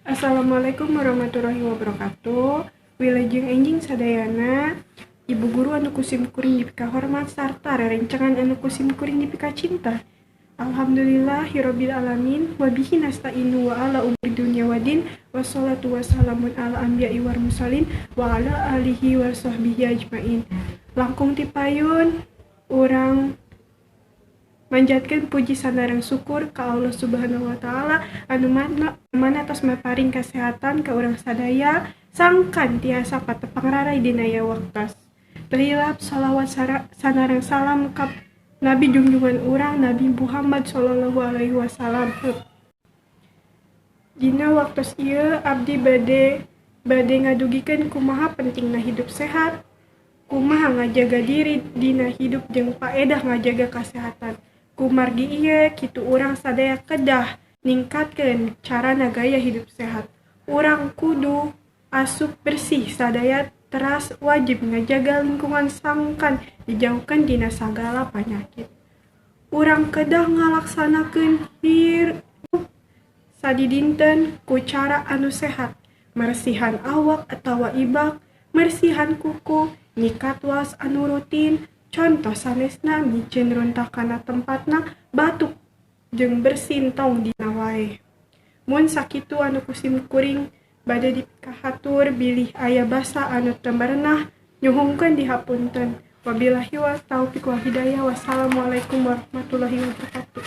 Assalamualaikum warahmatullahi wabarakatuh. Wilujeng enjing sadayana, Ibu guru anu kusim kuring dipika hormat sarta rerencangan anu kusim kuring dipika cinta. Alhamdulillahirabbil alamin wa bihi nasta'inu wa ala umuri dunya wadin wassalatu wassalamun ala anbiya'i war mursalin wa ala alihi wa sahbihi ajmain. Langkung tipayun urang manjatkeun puji sandareng syukur ka Allah Subhanahu wa taala anu mana tos maparing kasehatan ka urang sadaya sangkan tiasa patepang rarai dina aya waktos. Teuhilap shalawat sanareng salam ka Nabi junjungan urang Nabi Muhammad sallallahu alaihi wasallam. Dina waktos ieu abdi bade ngadugikeun kumaha pentingna hidup sehat, kumaha ngajaga diri dina hidup jeung paedah ngajaga kasehatan. Kumargi ieu kitu urang sadaya kedah ningkatkeun carana gaya hidup sehat. Urang kudu asup bersih sadaya teras wajib ngajaga lingkungan sangkan dijauhkan dina sagala panyakit. Urang kedah ngalaksanakeun hirup sadidinten ku cara anu sehat, marsihan awak atawa ibak, marsihan kuku, nyikat was anu rutin. Contoh sanesna miceun rontakana tempatna batuk jeung bersin tong dina wae. Mun sakitu anu kusim kuring bade dipikahatur bilih aya basa anu teu merenah nyuhungkeun dihapunten. Wabillahi wa taufiq wal hidayah. Wassalamualaikum warahmatullahi wabarakatuh.